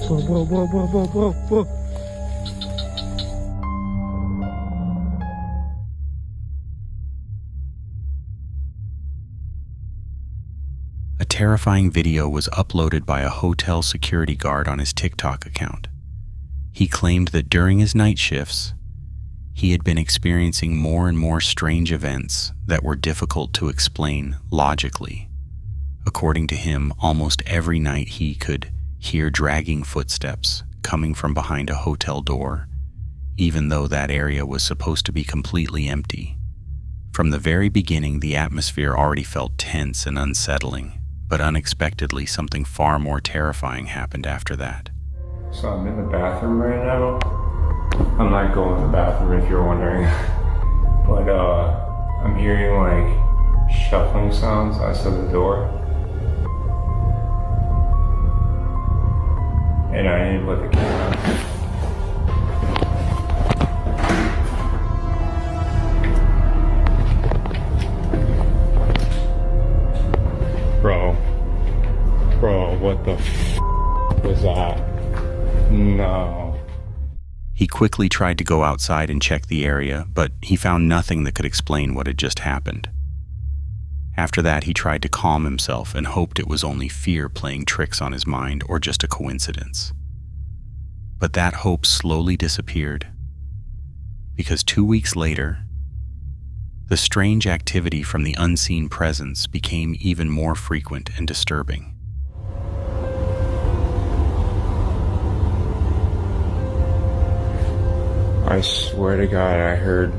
Bro. A terrifying video was uploaded by a hotel security guard on his TikTok account. He claimed that during his night shifts, he had been experiencing more and more strange events that were difficult to explain logically. According to him, almost every night he could hear dragging footsteps coming from behind a hotel door, even though that area was supposed to be completely empty. From the very beginning, the atmosphere already felt tense and unsettling, but unexpectedly, something far more terrifying happened after that. So I'm in the bathroom right now. I'm not going to the bathroom if you're wondering. But I'm hearing like shuffling sounds outside the door. And I didn't put the camera. Bro, what the was that? No. He quickly tried to go outside and check the area, but he found nothing that could explain what had just happened. After that, he tried to calm himself and hoped it was only fear playing tricks on his mind or just a coincidence. But that hope slowly disappeared, because 2 weeks later, the strange activity from the unseen presence became even more frequent and disturbing. I swear to God, I heard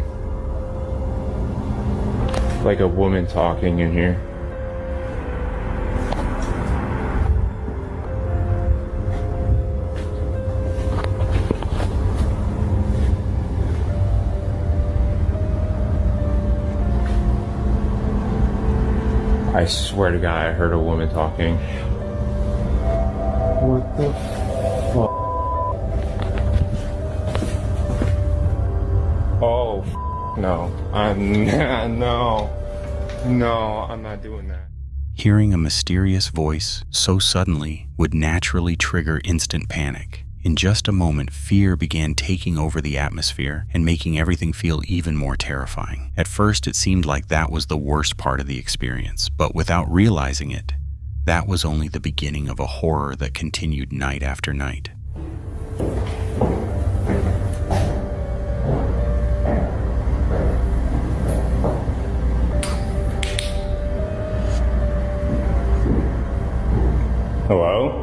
like a woman talking in here. I swear to God, I heard a woman talking. What the fuck? Oh, no. No, I'm not doing that. Hearing a mysterious voice so suddenly would naturally trigger instant panic. In just a moment, fear began taking over the atmosphere and making everything feel even more terrifying. At first, it seemed like that was the worst part of the experience, but without realizing it, that was only the beginning of a horror that continued night after night. Hello?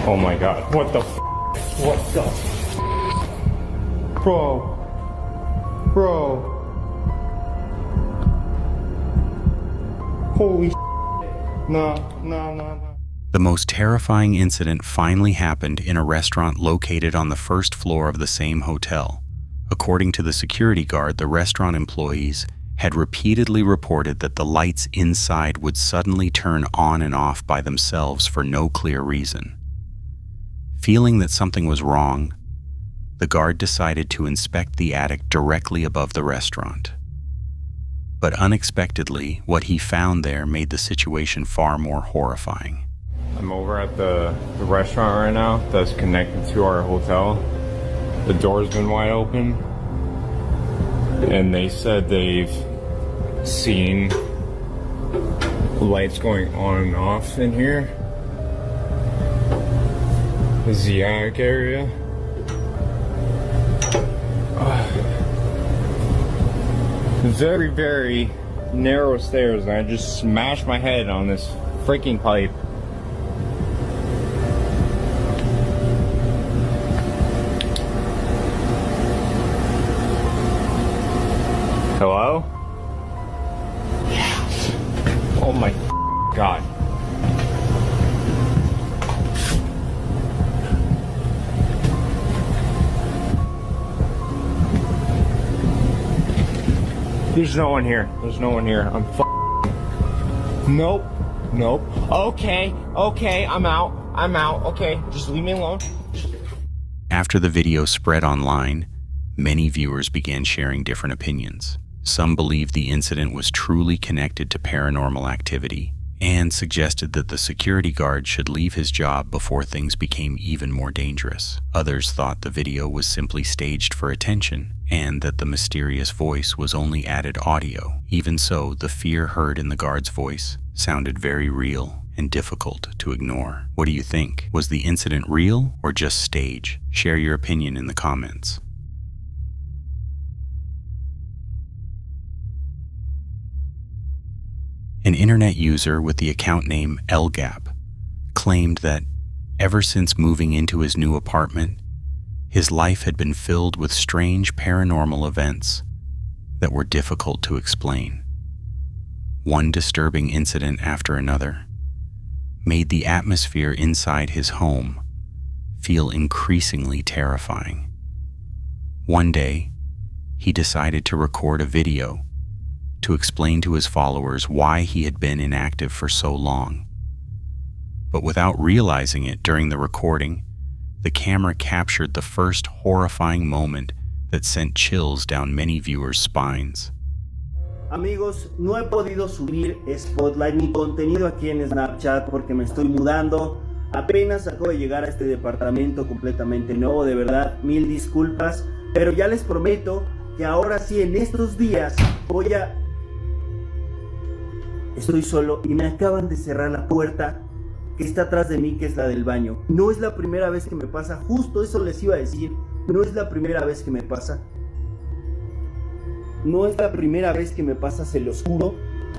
Oh my God, what the What the Bro. Holy No. The most terrifying incident finally happened in a restaurant located on the first floor of the same hotel. According to the security guard, the restaurant employees had repeatedly reported that the lights inside would suddenly turn on and off by themselves for no clear reason. Feeling that something was wrong, the guard decided to inspect the attic directly above the restaurant. But unexpectedly, what he found there made the situation far more horrifying. I'm over at the restaurant right now that's connected to our hotel. The door's been wide open. And they said they've seen lights going on and off in here. This is the attic area. Very, very narrow stairs, and I just smashed my head on this freaking pipe. Hello? Yes. Oh my God. There's no one here. I'm Nope. Okay, I'm out. Okay, just leave me alone. After the video spread online, many viewers began sharing different opinions. Some believed the incident was truly connected to paranormal activity and suggested that the security guard should leave his job before things became even more dangerous. Others thought the video was simply staged for attention and that the mysterious voice was only added audio. Even so, the fear heard in the guard's voice sounded very real and difficult to ignore. What do you think? Was the incident real or just stage? Share your opinion in the comments. An internet user with the account name LGAP claimed that ever since moving into his new apartment, his life had been filled with strange paranormal events that were difficult to explain. One disturbing incident after another made the atmosphere inside his home feel increasingly terrifying. One day, he decided to record a video to explain to his followers why he had been inactive for so long. But without realizing it during the recording, the camera captured the first horrifying moment that sent chills down many viewers' spines. Amigos, no he podido subir Spotlight ni contenido aquí en Snapchat porque me estoy mudando. Apenas acabo de llegar a este departamento completamente nuevo, de verdad, mil disculpas. Pero ya les prometo que ahora sí, en estos días, Estoy solo y me acaban de cerrar la puerta que está atrás de mí, que es la del baño. No es la primera vez que me pasa, justo eso les iba a decir. No es la primera vez que me pasa. No es la primera vez que me pasa, se los juro.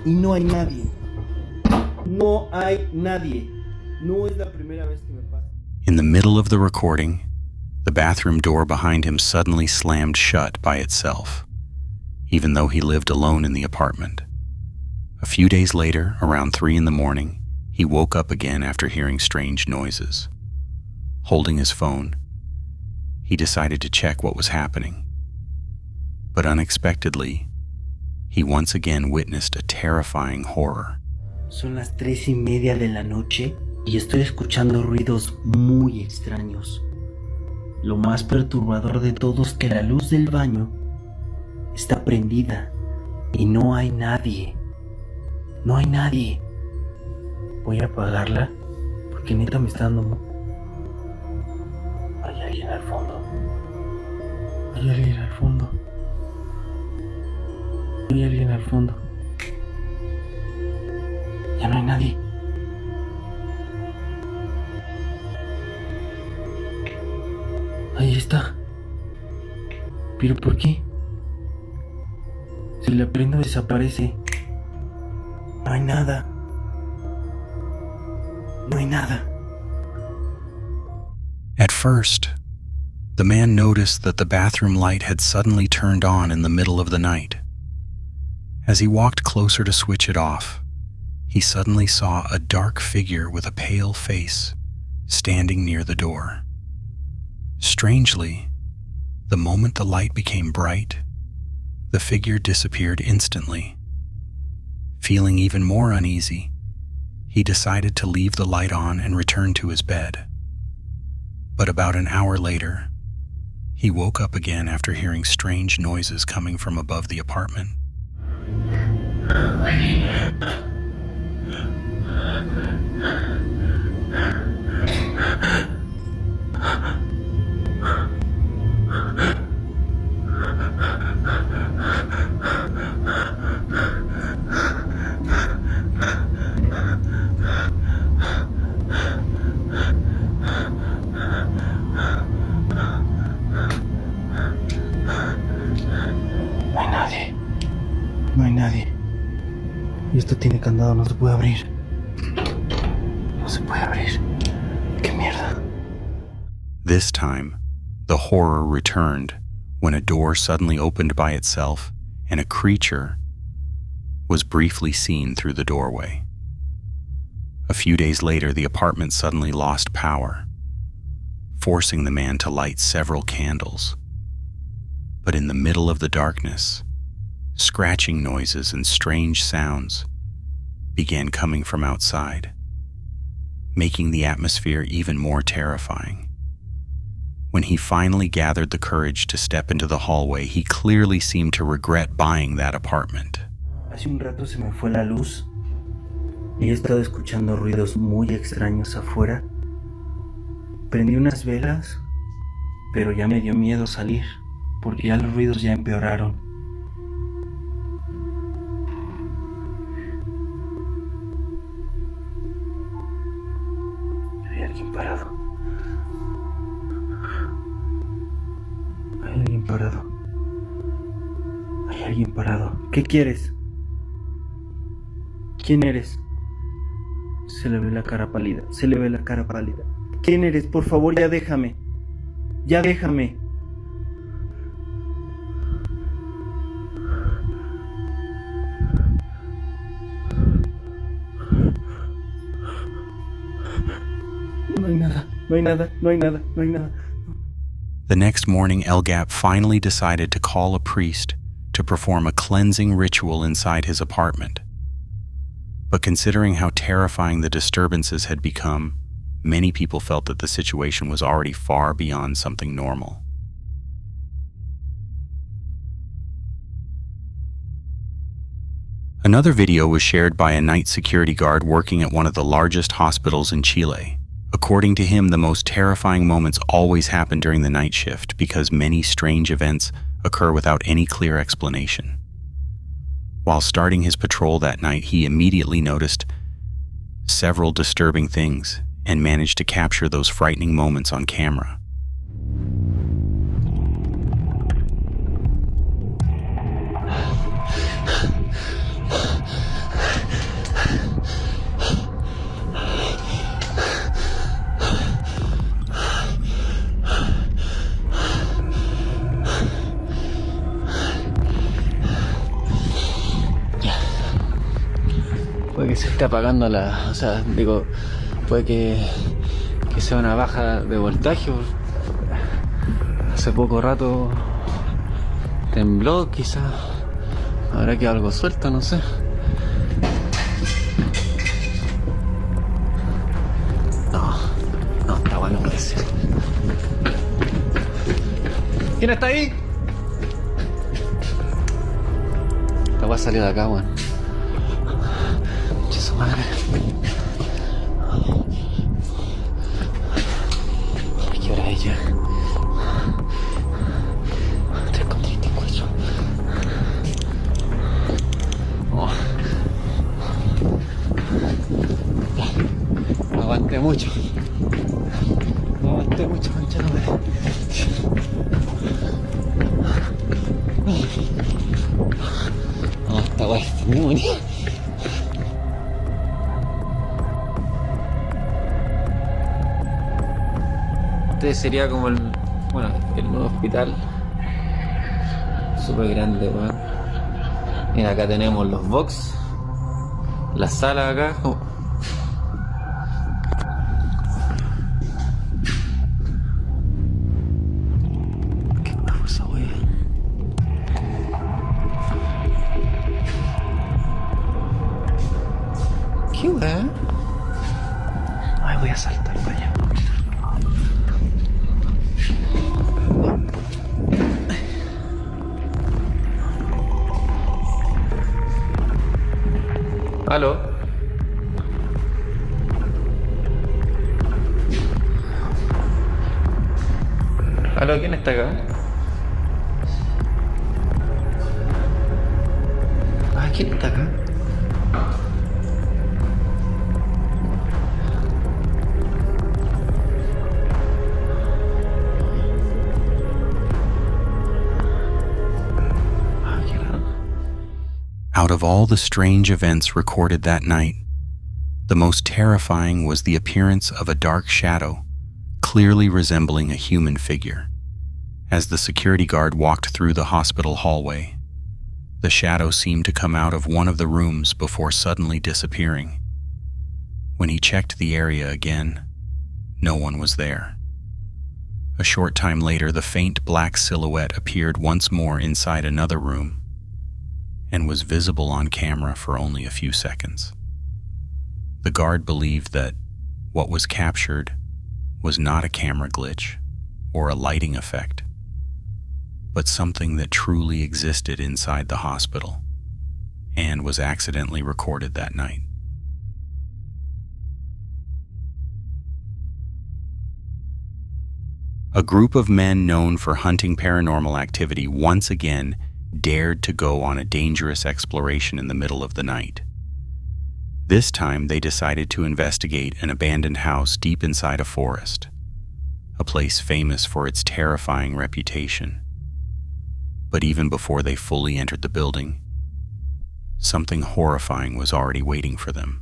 Y no hay nadie. No hay nadie. No es la primera vez que me pasa. In the middle of the recording, the bathroom door behind him suddenly slammed shut by itself, even though he lived alone in the apartment. A few days later, around 3 a.m, he woke up again after hearing strange noises. Holding his phone, he decided to check what was happening. But unexpectedly, he once again witnessed a terrifying horror. Son las 3:30 de la noche y estoy escuchando ruidos muy extraños. Lo más perturbador de todo es que la luz del baño está prendida y no hay nadie. No hay nadie. Voy a apagarla porque neta me está dando... Hay alguien al fondo. Hay alguien al fondo. Hay alguien al fondo. Ya no hay nadie. Ahí está. ¿Pero por qué? Si la prendo desaparece. No hay nada. No hay nada. At first, the man noticed that the bathroom light had suddenly turned on in the middle of the night. As he walked closer to switch it off, he suddenly saw a dark figure with a pale face standing near the door. Strangely, the moment the light became bright, the figure disappeared instantly. Feeling even more uneasy, he decided to leave the light on and return to his bed. But about an hour later, he woke up again after hearing strange noises coming from above the apartment. No hay nadie. Y esto tiene candado, no se puede abrir. No se puede abrir. ¡Qué mierda! This time, the horror returned when a door suddenly opened by itself and a creature was briefly seen through the doorway. A few days later, the apartment suddenly lost power, forcing the man to light several candles. But in the middle of the darkness, scratching noises and strange sounds began coming from outside, making the atmosphere even more terrifying. When he finally gathered the courage to step into the hallway, he clearly seemed to regret buying that apartment. Hace un rato se me fue la luz y he estado escuchando ruidos muy extraños afuera. Prendí unas velas, pero ya me dio miedo salir, porque ya los ruidos ya empeoraron. Hay alguien parado. Hay alguien parado. Hay alguien parado. ¿Qué quieres? ¿Quién eres? Se le ve la cara pálida. Se le ve la cara pálida. ¿Quién eres? Por favor, ya déjame. Ya déjame. No hay nada, no hay nada, no hay nada, no hay nada. The next morning, Elgap finally decided to call a priest to perform a cleansing ritual inside his apartment. But considering how terrifying the disturbances had become, many people felt that the situation was already far beyond something normal. Another video was shared by a night security guard working at one of the largest hospitals in Chile. According to him, the most terrifying moments always happen during the night shift because many strange events occur without any clear explanation. While starting his patrol that night, he immediately noticed several disturbing things and managed to capture those frightening moments on camera. Puede que se esté apagando la... O sea, digo, puede que sea una baja de voltaje. Hace poco rato tembló, quizá habrá quedado algo suelto, no sé. No, está bueno, puede ser. ¿Quién está ahí? Esta voy a salir de acá, weón. Su madre. ¿Qué hora es ya? 3:34. Oh. No aguanté mucho. No aguanté mucho, concha de madre. No, está guay, está muy bonito. Este sería como el nuevo hospital. Súper grande, weón. Mira, acá tenemos los box. La sala acá. Oh. ¿Qué fue esa wea? ¿Qué wea? Ay, voy a saltar para allá. ¿Aló? ¿Aló? ¿Quién está acá? ¿Quién está acá? Out of all the strange events recorded that night, the most terrifying was the appearance of a dark shadow, clearly resembling a human figure. As the security guard walked through the hospital hallway, the shadow seemed to come out of one of the rooms before suddenly disappearing. When he checked the area again, no one was there. A short time later, the faint black silhouette appeared once more inside another room and was visible on camera for only a few seconds. The guard believed that what was captured was not a camera glitch or a lighting effect, but something that truly existed inside the hospital and was accidentally recorded that night. A group of men known for hunting paranormal activity once again dared to go on a dangerous exploration in the middle of the night. This time they decided to investigate an abandoned house deep inside a forest, a place famous for its terrifying reputation. But even before they fully entered the building, something horrifying was already waiting for them.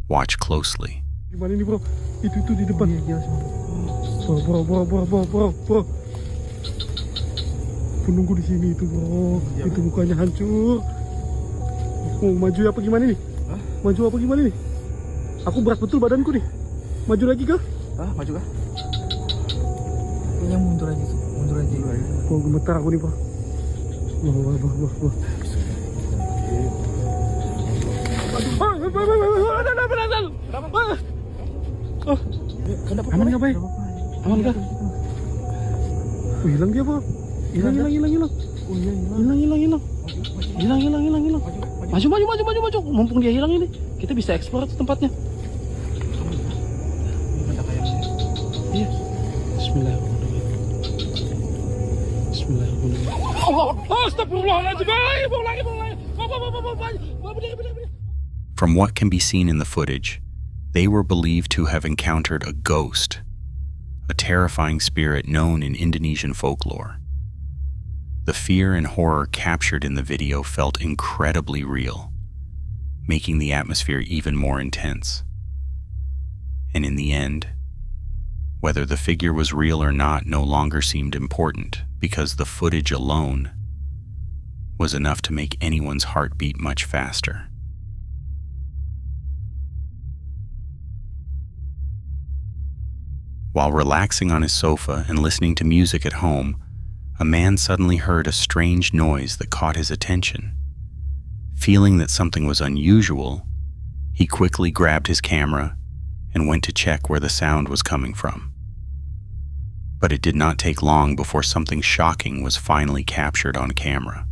Watch closely. Gimana ini bro? Itu di depan. Bro. Penunggu di sini itu bro. Itu mukanya hancur. Mau maju apa gimana nih? Maju apa gimana nih? Aku berat betul badanku nih. Maju lagi kah? Maju kah? Kayaknya mundur aja tuh. Mundur aja. Oh, gemetar aku nih bro. Wah. Aman nggak, Bay? Aman nggak? Hilang dia, Bro. Hilang. Hilang. Maju. Mumpung dia hilang ini, kita bisa eksplor tuh tempatnya. Iya. Bismillahirrahmanirrahim. Astagfirullahaladzim. From what can be seen in the footage, they were believed to have encountered a ghost, a terrifying spirit known in Indonesian folklore. The fear and horror captured in the video felt incredibly real, making the atmosphere even more intense. And in the end, whether the figure was real or not no longer seemed important, because the footage alone was enough to make anyone's heart beat much faster. While relaxing on his sofa and listening to music at home, a man suddenly heard a strange noise that caught his attention. Feeling that something was unusual, he quickly grabbed his camera and went to check where the sound was coming from. But it did not take long before something shocking was finally captured on camera.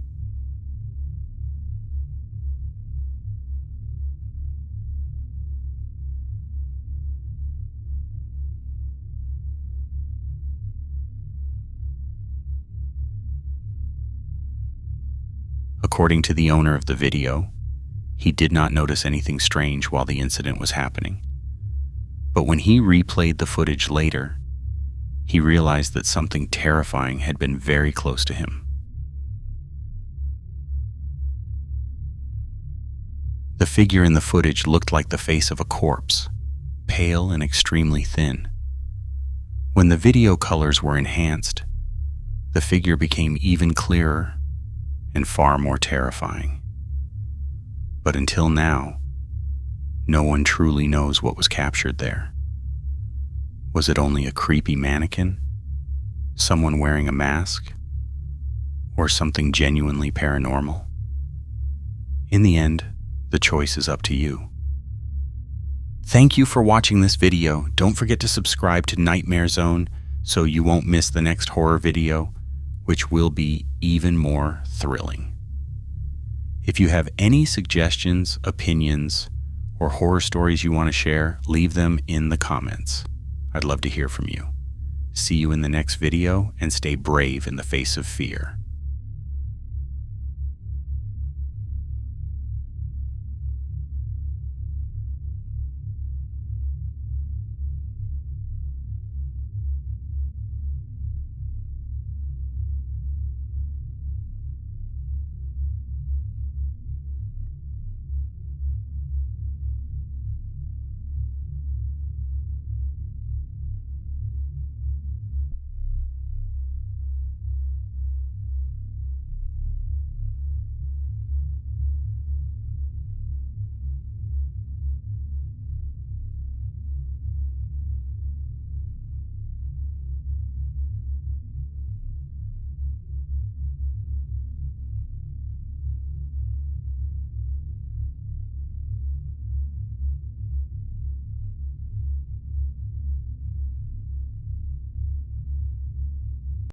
According to the owner of the video, he did not notice anything strange while the incident was happening. But when he replayed the footage later, he realized that something terrifying had been very close to him. The figure in the footage looked like the face of a corpse, pale and extremely thin. When the video colors were enhanced, the figure became even clearer and far more terrifying. But until now, no one truly knows what was captured there. Was it only a creepy mannequin, someone wearing a mask, or something genuinely paranormal? In the end, the choice is up to you. Thank you for watching this video. Don't forget to subscribe to Nightmare Zone so you won't miss the next horror video, which will be even more thrilling. If you have any suggestions, opinions, or horror stories you want to share, leave them in the comments. I'd love to hear from you. See you in the next video, and stay brave in the face of fear.